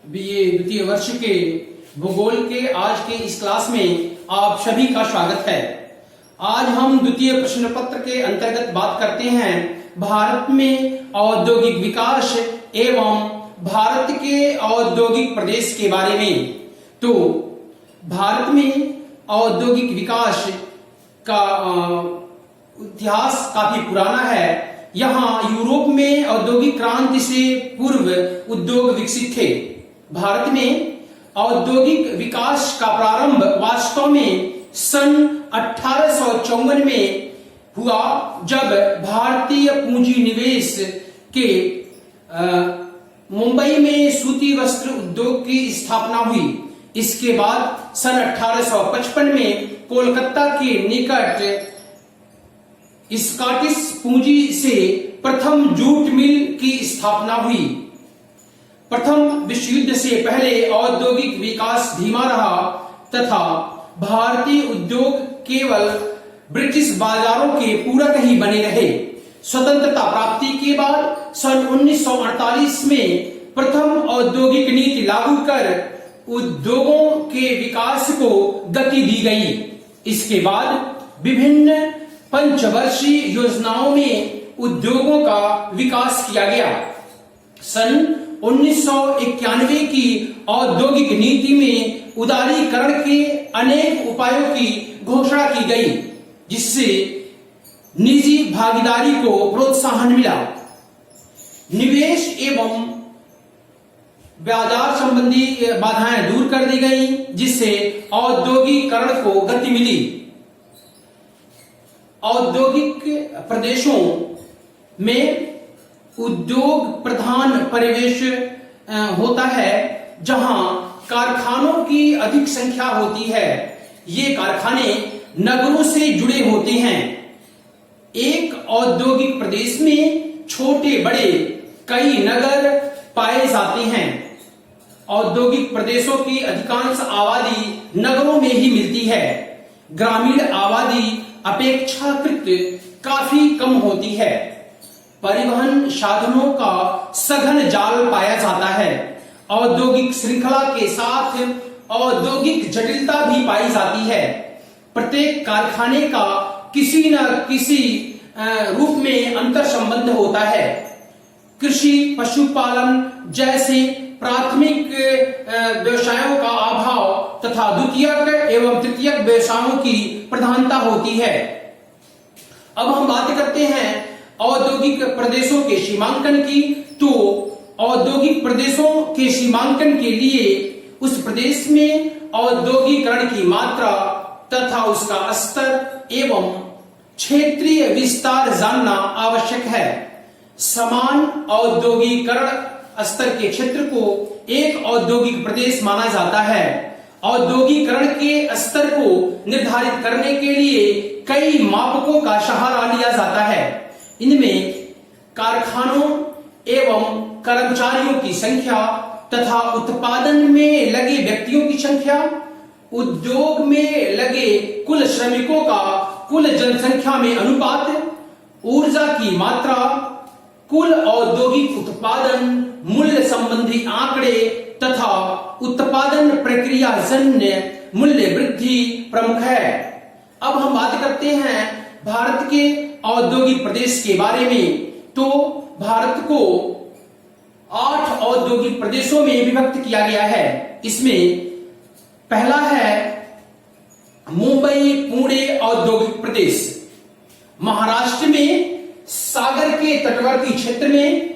BA द्वितीय वर्ष के भूगोल के आज के इस क्लास में आप सभी का स्वागत है। आज हम द्वितीय प्रश्न पत्र के अंतर्गत बात करते हैं भारत में औद्योगिक विकास एवं भारत के औद्योगिक प्रदेश के बारे में। तो भारत में औद्योगिक विकास का इतिहास काफी पुराना है। यहाँ यूरोप में औद्योगिक क्रांति से पूर्व उद्योग विकसित थे। भारत में औद्योगिक विकास का प्रारंभ वास्तव में सन 1854 में हुआ, जब भारतीय पूंजी निवेश के मुंबई में सूती वस्त्र उद्योग की स्थापना हुई। इसके बाद सन 1855 में कोलकाता के निकट स्कॉटिश पूंजी से प्रथम जूट मिल की स्थापना हुई। प्रथम विश्व युद्ध से पहले औद्योगिक विकास धीमा रहा तथा भारतीय उद्योग केवल ब्रिटिश बाजारों के पूरक ही बने रहे। स्वतंत्रता प्राप्ति के बाद सन 1948 में प्रथम औद्योगिक नीति लागू कर उद्योगों के विकास को गति दी गई। इसके बाद विभिन्न पंचवर्षीय योजनाओं में उद्योगों का विकास किया गया। सन 1991 की औद्योगिक नीति में उदारीकरण के अनेक उपायों की घोषणा की गई, जिससे निजी भागीदारी को प्रोत्साहन मिला। निवेश एवं बाजार संबंधी बाधाएं दूर कर दी गई, जिससे औद्योगिकरण को गति मिली। औद्योगिक प्रदेशों में उद्योग प्रधान परिवेश होता है, जहां कारखानों की अधिक संख्या होती है। ये कारखाने नगरों से जुड़े होते हैं। एक औद्योगिक प्रदेश में छोटे बड़े कई नगर पाए जाते हैं। औद्योगिक प्रदेशों की अधिकांश आबादी नगरों में ही मिलती है। ग्रामीण आबादी अपेक्षाकृत काफी कम होती है। परिवहन साधनों का सघन जाल पाया जाता है। औद्योगिक श्रृंखला के साथ औद्योगिक जटिलता भी पाई जाती है। प्रत्येक कारखाने का किसी न किसी रूप में अंतर संबंध होता है। कृषि, पशुपालन जैसे प्राथमिक व्यवसायों का अभाव तथा द्वितीयक एवं तृतीयक व्यवसायों की प्रधानता होती है। अब हम बात करते हैं औद्योगिक प्रदेशों के सीमांकन की। तो औद्योगिक प्रदेशों के सीमांकन के लिए उस प्रदेश में औद्योगिकरण की मात्रा तथा उसका स्तर एवं क्षेत्रीय विस्तार जानना आवश्यक है। समान औद्योगिकरण स्तर के क्षेत्र को एक औद्योगिक प्रदेश माना जाता है। औद्योगिकरण के स्तर को निर्धारित करने के लिए कई मापकों का सहारा लिया जाता है। इनमें कारखानों एवं कर्मचारियों की संख्या तथा उत्पादन में लगे व्यक्तियों की संख्या, उद्योग में लगे कुल श्रमिकों का कुल जनसंख्या में अनुपात, ऊर्जा की मात्रा, कुल औद्योगिक उत्पादन, मूल्य संबंधी आंकड़े तथा उत्पादन प्रक्रिया जन्य मूल्य वृद्धि प्रमुख है। अब हम बात करते हैं भारत के औद्योगिक प्रदेश के बारे में। तो भारत को 8 औद्योगिक प्रदेशों में विभक्त किया गया है। इसमें पहला है मुंबई पुणे औद्योगिक प्रदेश। महाराष्ट्र में सागर के तटवर्ती क्षेत्र में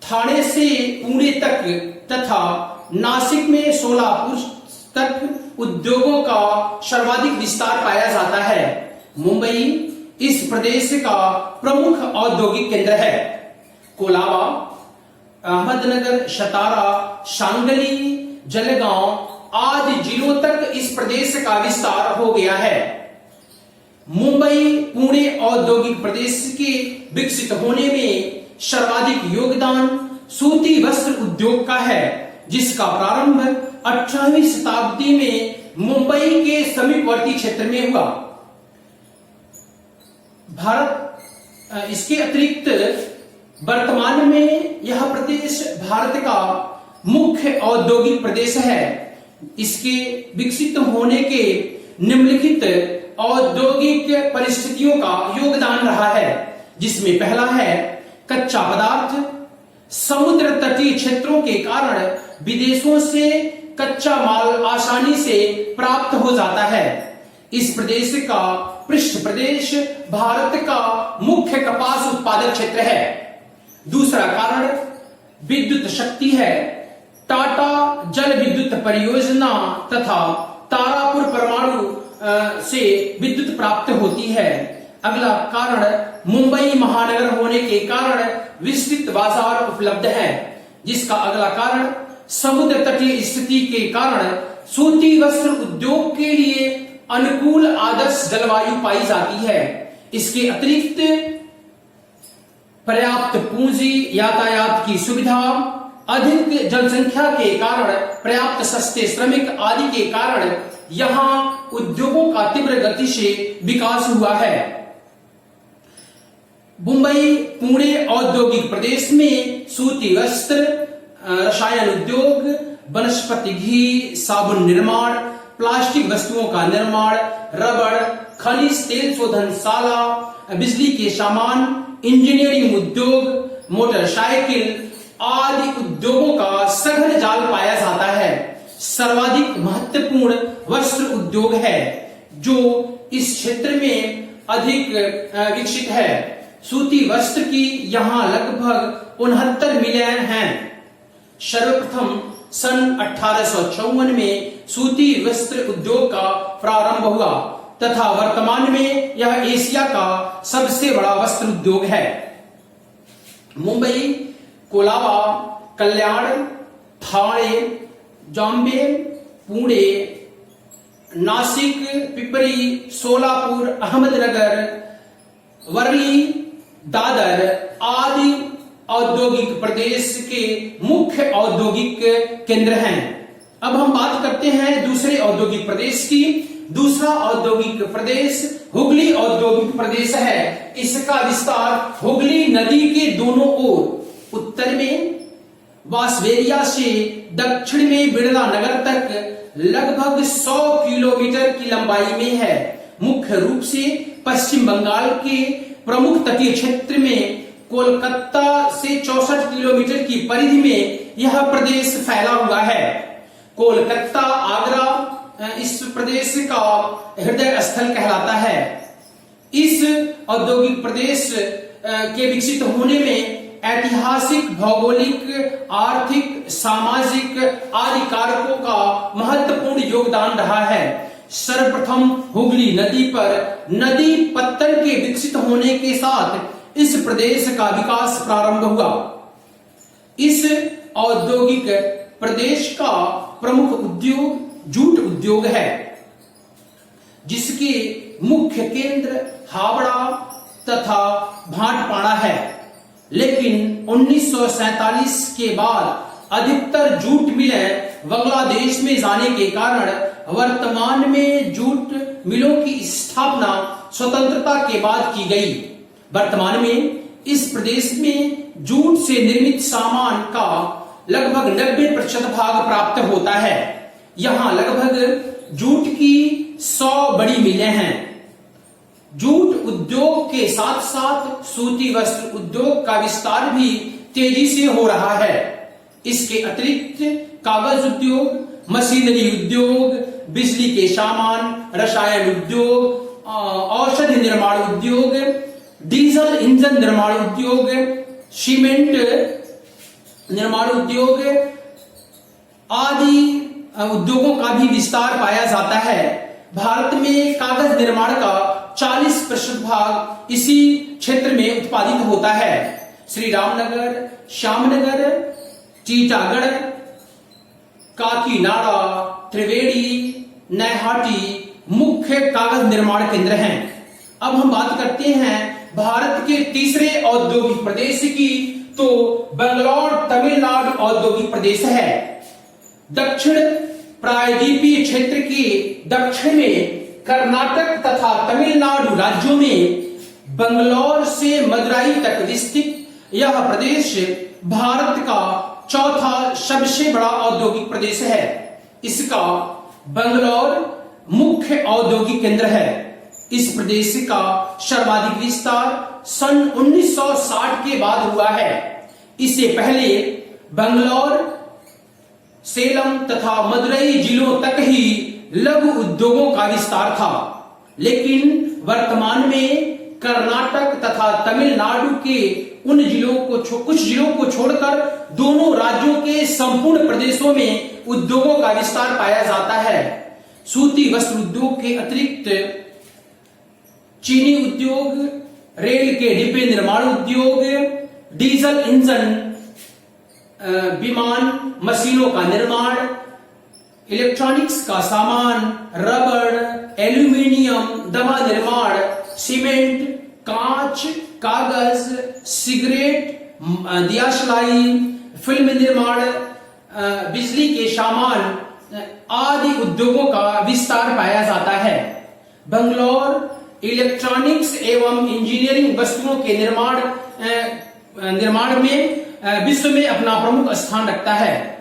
ठाणे से पुणे तक तथा नासिक में सोलापुर तक उद्योगों का सर्वाधिक विस्तार पाया जाता है। मुंबई इस प्रदेश का प्रमुख औद्योगिक केंद्र है। कोलाबा, अहमदनगर, सतारा, सांगली, जलगांव आदि जिलों तक इस प्रदेश का विस्तार हो गया है। मुंबई पुणे औद्योगिक प्रदेश के विकसित होने में सर्वाधिक योगदान सूती वस्त्र उद्योग का है, जिसका प्रारंभ 18वीं शताब्दी में मुंबई के समीपवर्ती क्षेत्र में हुआ। इसके अतिरिक्त वर्तमान में यह प्रदेश भारत का मुख्य औद्योगिक प्रदेश है। इसके विकसित होने के निम्नलिखित औद्योगिक परिस्थितियों का योगदान रहा है, जिसमें पहला है कच्चा पदार्थ। समुद्र तटीय क्षेत्रों के कारण विदेशों से कच्चा माल आसानी से प्राप्त हो जाता है। इस प्रदेश का पृष्ठ प्रदेश भारत का मुख्य कपास उत्पादक क्षेत्र है। दूसरा कारण विद्युत शक्ति है। टाटा जल विद्युत परियोजना तथा तारापुर परमाणु से विद्युत प्राप्त होती है। अगला कारण मुंबई महानगर होने के कारण विस्तृत बाजार उपलब्ध है, जिसका अगला कारण समुद्र तटीय स्थिति के कारण सूती वस्त्र उद्योग के लिए अनुकूल आदर्श जलवायु पाई जाती है। इसके अतिरिक्त पर्याप्त पूंजी, यातायात की सुविधा, अधिक जनसंख्या के कारण पर्याप्त सस्ते श्रमिक आदि के कारण यहां उद्योगों का तीव्र गति से विकास हुआ है। मुंबई पुणे औद्योगिक प्रदेश में सूती वस्त्र, रसायन उद्योग, वनस्पति घी, साबुन निर्माण, प्लास्टिक वस्तुओं का निर्माण, रबड़, खनिज तेल शोधनशाला, बिजली के सामान, इंजीनियरिंग उद्योग, मोटरसाइकिल आदि उद्योगों का सघन जाल पाया जाता है। सर्वाधिक महत्वपूर्ण वस्त्र उद्योग है, जो इस क्षेत्र में अधिक विकसित है। सूती वस्त्र की यहाँ लगभग 69 मिलियन हैं। सर्वप्रथम सन 1854 में सूती वस्त्र उद्योग का प्रारंभ हुआ तथा वर्तमान में यह एशिया का सबसे बड़ा वस्त्र उद्योग है। मुंबई, कोलाबा, कल्याण, ठाणे, जॉम्बे, पुणे, नासिक, पिपरी, सोलापुर, अहमदनगर, वर्ली, दादर आदि औद्योगिक प्रदेश के मुख्य औद्योगिक केंद्र हैं। अब हम बात करते हैं दूसरे औद्योगिक प्रदेश की। दूसरा औद्योगिक प्रदेश हुगली औद्योगिक प्रदेश है। इसका विस्तार हुगली नदी के दोनों ओर, उत्तर में वासवेरिया से दक्षिण में बिड़ला नगर तक लगभग 100 किलोमीटर की लंबाई में है। मुख्य रूप से पश्चिम बंगाल के प्रमुख तटीय क्षेत्र में कोलकाता से 64 किलोमीटर की परिधि में यह प्रदेश फैला हुआ है। कोलकाता, आगरा इस प्रदेश का हृदय स्थल कहलाता है। इस औद्योगिक प्रदेश के विकसित होने में ऐतिहासिक, भौगोलिक, आर्थिक, सामाजिक आदि कारकों का महत्वपूर्ण योगदान रहा है। सर्वप्रथम हुगली नदी पर नदी पत्तन के विकसित होने के साथ इस प्रदेश का विकास प्रारंभ हुआ। इस औद्योगिक प्रदेश का प्रमुख उद्योग जूट उद्योग है, जिसके मुख्य केंद्र हावड़ा तथा भाटपाड़ा है। लेकिन 1947 के बाद अधिकतर जूट मिलें बांग्लादेश में जाने के कारण वर्तमान में जूट मिलों की स्थापना स्वतंत्रता के बाद की गई। वर्तमान में इस प्रदेश में जूट से निर्मित सामान का लगभग 90% भाग प्राप्त होता है। यहाँ लगभग जूट की 100 बड़ी मिलें हैं। जूट उद्योग के साथ साथ सूती वस्त्र उद्योग का विस्तार भी तेजी से हो रहा है। इसके अतिरिक्त कागज उद्योग, मशीनरी उद्योग, बिजली के सामान, रसायन उद्योग, औषधि निर्माण उद्योग, डीजल इंजन निर्माण उद्योग, सीमेंट निर्माण उद्योग आदि उद्योगों का भी विस्तार पाया जाता है। भारत में कागज निर्माण का 40% भाग इसी क्षेत्र में उत्पादित होता है। श्री रामनगर, श्यामनगर, टीटागढ़, काकीनाडा, त्रिवेणी, नैहाटी मुख्य कागज निर्माण केंद्र हैं। अब हम बात करते हैं भारत के तीसरे औद्योगिक प्रदेश की, तो बंगलौर तमिलनाडु औद्योगिक प्रदेश है। दक्षिण प्रायद्वीपीय क्षेत्र के दक्षिण में कर्नाटक तथा तमिलनाडु राज्यों में बंगलौर से मदुराई तक विस्तृत यह प्रदेश भारत का चौथा सबसे बड़ा औद्योगिक प्रदेश है। इसका बंगलौर मुख्य औद्योगिक केंद्र है। इस प्रदेश का सर्वाधिक विस्तार सन 1960 के बाद हुआ है। इससे पहले बंगलौर, सेलम तथा मदुरई जिलों तक ही लघु उद्योगों का विस्तार था, लेकिन वर्तमान में कर्नाटक तथा तमिलनाडु के कुछ जिलों को छोड़कर दोनों राज्यों के संपूर्ण प्रदेशों में उद्योगों का विस्तार पाया जाता है। सूती वस्त्र उद्योग के अतिरिक्त चीनी उद्योग, रेल के डिब्बे निर्माण उद्योग, डीजल इंजन, विमान मशीनों का निर्माण, इलेक्ट्रॉनिक्स का सामान, रबड़, एल्यूमिनियम, दवा निर्माण, सीमेंट, कांच, कागज, सिगरेट, दियासलाई, फिल्म निर्माण, बिजली के सामान आदि उद्योगों का विस्तार पाया जाता है। बंगलौर इलेक्ट्रॉनिक्स एवं इंजीनियरिंग वस्तुओं के निर्माण में विश्व में अपना प्रमुख स्थान रखता है।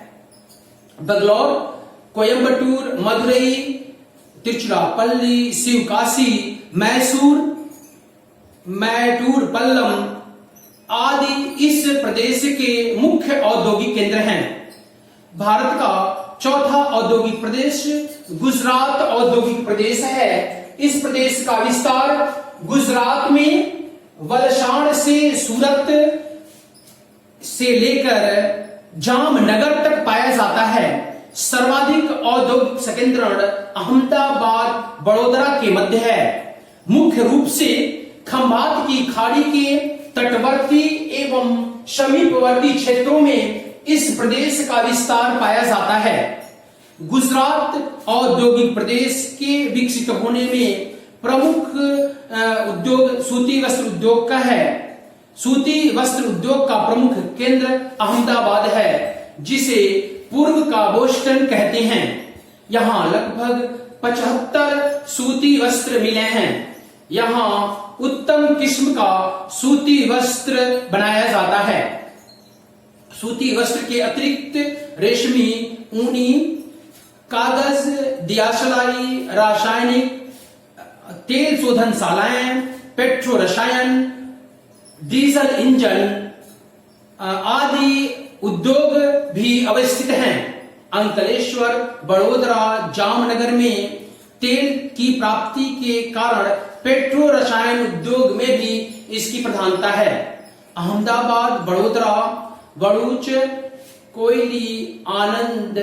बंगलौर कोयंबटूर, मदुरई, तिरुचिरापल्ली, शिवकाशी, मैसूर, पल्लम आदि इस प्रदेश के मुख्य औद्योगिक केंद्र हैं। भारत का चौथा औद्योगिक प्रदेश गुजरात औद्योगिक प्रदेश है। इस प्रदेश का विस्तार गुजरात में वलसाड से सूरत से लेकर जामनगर तक पाया जाता है। सर्वाधिक औद्योगिक संकेंद्रण अहमदाबाद, बड़ोदरा के मध्य है। मुख्य रूप से खंभात की खाड़ी के तटवर्ती एवं समीपवर्ती क्षेत्रों में इस प्रदेश का विस्तार पाया जाता है। गुजरात औद्योगिक प्रदेश के विकसित होने में प्रमुख उद्योग सूती वस्त्र उद्योग का है। सूती वस्त्र उद्योग का प्रमुख केंद्र अहमदाबाद है, जिसे पूर्व का बोस्टन कहते हैं। यहाँ लगभग 75 सूती वस्त्र मिले हैं। यहाँ उत्तम किस्म का सूती वस्त्र बनाया जाता है। सूती वस्त्र के अतिरिक्त रेशमी, ऊनी, कागज, दियासलाई, रासायनिक, तेल शोधनशालाएं, पेट्रो रसायन, डीजल इंजन आदि उद्योग भी अवस्थित हैं। अंकलेश्वर, बड़ोदरा, जामनगर में तेल की प्राप्ति के कारण पेट्रो रसायन उद्योग में भी इसकी प्रधानता है। अहमदाबाद, बड़ोदरा, बड़ूच, कोयली, आनंद,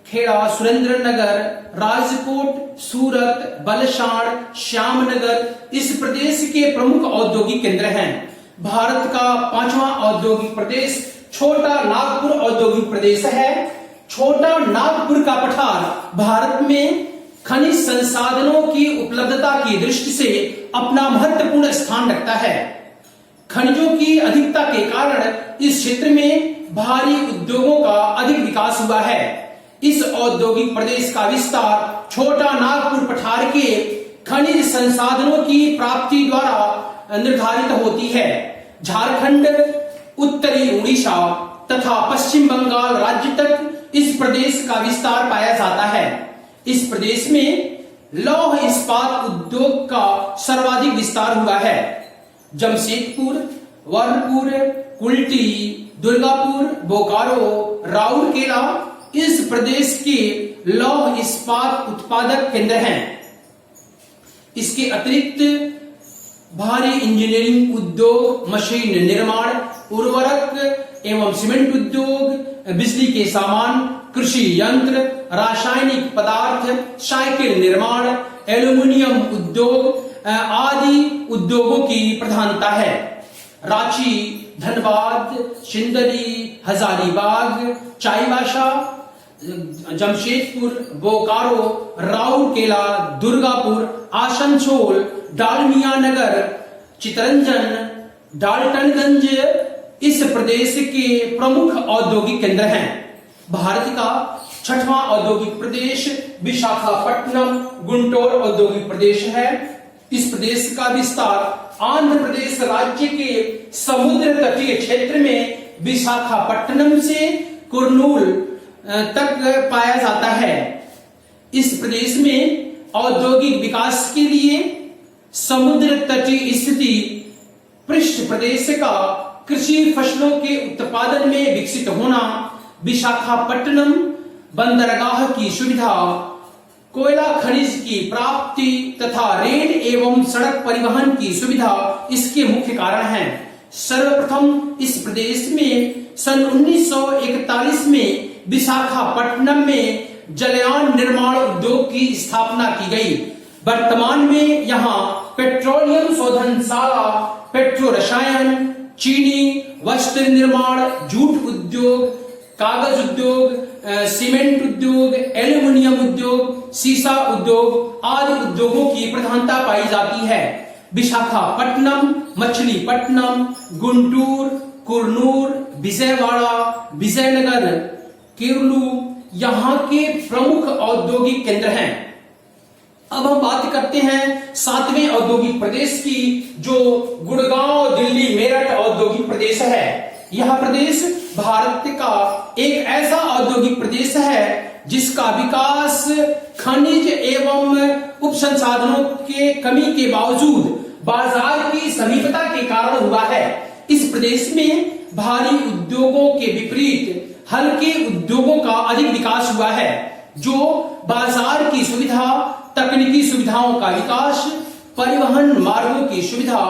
खेड़ा, सुरेंद्रनगर, राजकोट, सूरत, वलसाड, श्यामनगर इस प्रदेश के प्रमुख औद्योगिक केंद्र हैं। भारत का पांचवा औद्योगिक प्रदेश छोटा नागपुर औद्योगिक प्रदेश है। छोटा नागपुर का पठार भारत में खनिज संसाधनों की उपलब्धता की दृष्टि से अपना महत्वपूर्ण स्थान रखता है। खनिजों की अधिकता के कारण इस क्षेत्र में भारी उद्योगों का अधिक विकास हुआ है। इस औद्योगिक प्रदेश का विस्तार छोटा नागपुर पठार के खनिज संसाधनों की प्राप्ति द्वारा निर्धारित होती है। झारखंड, उत्तरी उड़ीसा तथा पश्चिम बंगाल राज्य तक इस प्रदेश का विस्तार पाया जाता है। इस प्रदेश में लौह इस्पात उद्योग का सर्वाधिक विस्तार हुआ है। जमशेदपुर, वर्णपुर, कुल्टी, दुर्गापुर, बोकारो, राउरकेला इस प्रदेश के लौह इस्पात उत्पादक केंद्र हैं। इसके अतिरिक्त भारी इंजीनियरिंग उद्योग, मशीन निर्माण, उर्वरक एवं सीमेंट उद्योग, बिजली के सामान, कृषि यंत्र, रासायनिक पदार्थ, साइकिल निर्माण, एल्यूमिनियम उद्योग आदि उद्योगों की प्रधानता है। रांची, धनबाद, सिंदरी, हजारीबाग, चाईबासा, जमशेदपुर, बोकारो, राउरकेला, दुर्गापुर, आसनसोल, डालमिया नगर, चितरंजन, डाल्टनगंज इस प्रदेश के प्रमुख औद्योगिक केंद्र हैं। भारत का छठवां औद्योगिक प्रदेश विशाखापट्टनम गुंटूर औद्योगिक प्रदेश है। इस प्रदेश का विस्तार आंध्र प्रदेश राज्य के समुद्र तटीय क्षेत्र में विशाखापट्टनम से कुर्नूल तक पाया जाता है। इस प्रदेश में औद्योगिक विकास के लिए समुद्र तटीय स्थिति पृष्ठ प्रदेश का कृषि फसलों के उत्पादन में विकसित होना, विशाखापट्टनम बंदरगाह की सुविधा, कोयला खनिज की प्राप्ति तथा रेल एवं सड़क परिवहन की सुविधा इसके मुख्य कारण हैं। सर्वप्रथम इस प्रदेश में सन 1941 में विशाखापट्टनम में जलयान निर्माण उद्योग की स्थापना की गई। वर्तमान में यहाँ पेट्रोलियम शोधनशाला, पेट्रो रसायन, चीनी, वस्त्र निर्माण, जूट उद्योग, कागज उद्योग, सीमेंट उद्योग, एल्यूमिनियम उद्योग, सीसा उद्योग आदि उद्योगों की प्रधानता पाई जाती है। विशाखापट्टनम, मछलीपट्टनम, गुंटूर, कुर्नूल, विजयवाड़ा, विजयनगर, केरलू यहाँ के प्रमुख औद्योगिक केंद्र हैं। अब हम बात करते हैं 7वें औद्योगिक प्रदेश की, जो गुड़गांव, दिल्ली, मेरठ औद्योगिक प्रदेश है। यह प्रदेश भारत का एक ऐसा औद्योगिक प्रदेश है जिसका विकास खनिज एवं उप संसाधनों के कमी के बावजूद बाजार की समीपता के कारण हुआ है। इस प्रदेश में भारी उद्योगों के विपरीत हल्के उद्योगों का अधिक विकास हुआ है, जो बाजार की सुविधा, तकनीकी सुविधाओं का विकास, परिवहन मार्गों की सुविधा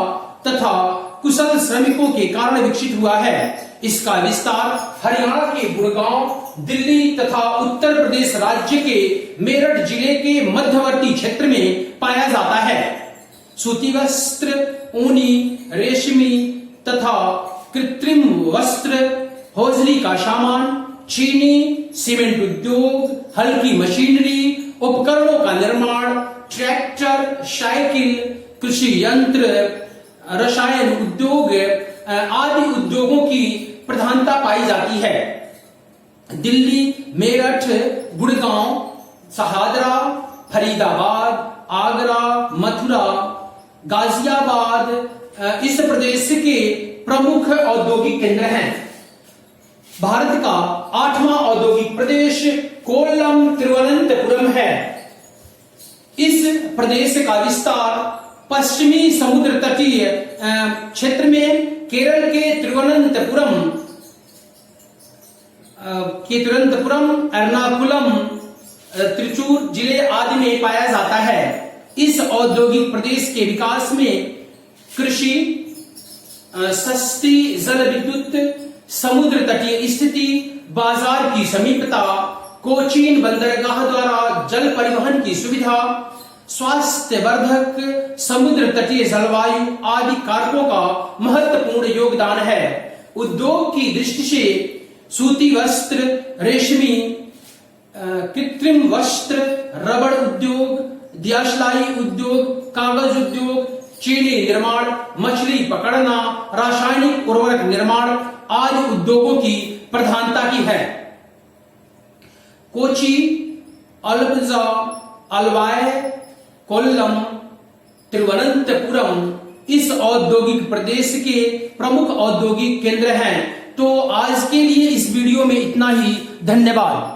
तथा कुशल श्रमिकों के कारण विकसित हुआ है। इसका विस्तार हरियाणा के गुड़गांव, दिल्ली तथा उत्तर प्रदेश राज्य के मेरठ जिले के मध्यवर्ती क्षेत्र में पाया जाता है। सूती वस्त्र, ऊनी, रेशमी तथा कृत्रिम वस्त्र, हौजरी का सामान, चीनी, सीमेंट उद्योग, हल्की मशीनरी, उपकरणों का निर्माण, ट्रैक्टर, साइकिल, कृषि यंत्र, रसायन उद्योग आदि उद्योगों की प्रधानता पाई जाती है। दिल्ली, मेरठ, गुड़गांव, शहादरा, फरीदाबाद, आगरा, मथुरा, गाजियाबाद इस प्रदेश के प्रमुख औद्योगिक केंद्र हैं। भारत का 8वां औद्योगिक प्रदेश कोल्लम तिरुवनंतपुरम है। इस प्रदेश का विस्तार पश्चिमी समुद्र तटीय क्षेत्र में केरल के तिरुवनंतपुरम, एर्नाकुलम, त्रिचूर जिले आदि में पाया जाता है। इस औद्योगिक प्रदेश के विकास में कृषि, सस्ती जल विद्युत, समुद्र तटीय स्थिति, बाजार की समीपता, कोचीन बंदरगाह द्वारा जल परिवहन की सुविधा, स्वास्थ्यवर्धक समुद्र तटीय जलवायु आदि कारकों का महत्वपूर्ण योगदान है। उद्योग की दृष्टि से सूती वस्त्र, रेशमी, कृत्रिम वस्त्र, रबड़ उद्योग, दियासलाई उद्योग, कागज उद्योग, चीनी निर्माण, मछली पकड़ना, रासायनिक उर्वरक निर्माण आदि उद्योगों की प्रधानता की है। कोची, अलपुजा, अलवाय, कोल्लम, तिरुवनंतपुरम इस औद्योगिक प्रदेश के प्रमुख औद्योगिक केंद्र हैं। तो आज के लिए इस वीडियो में इतना ही। धन्यवाद।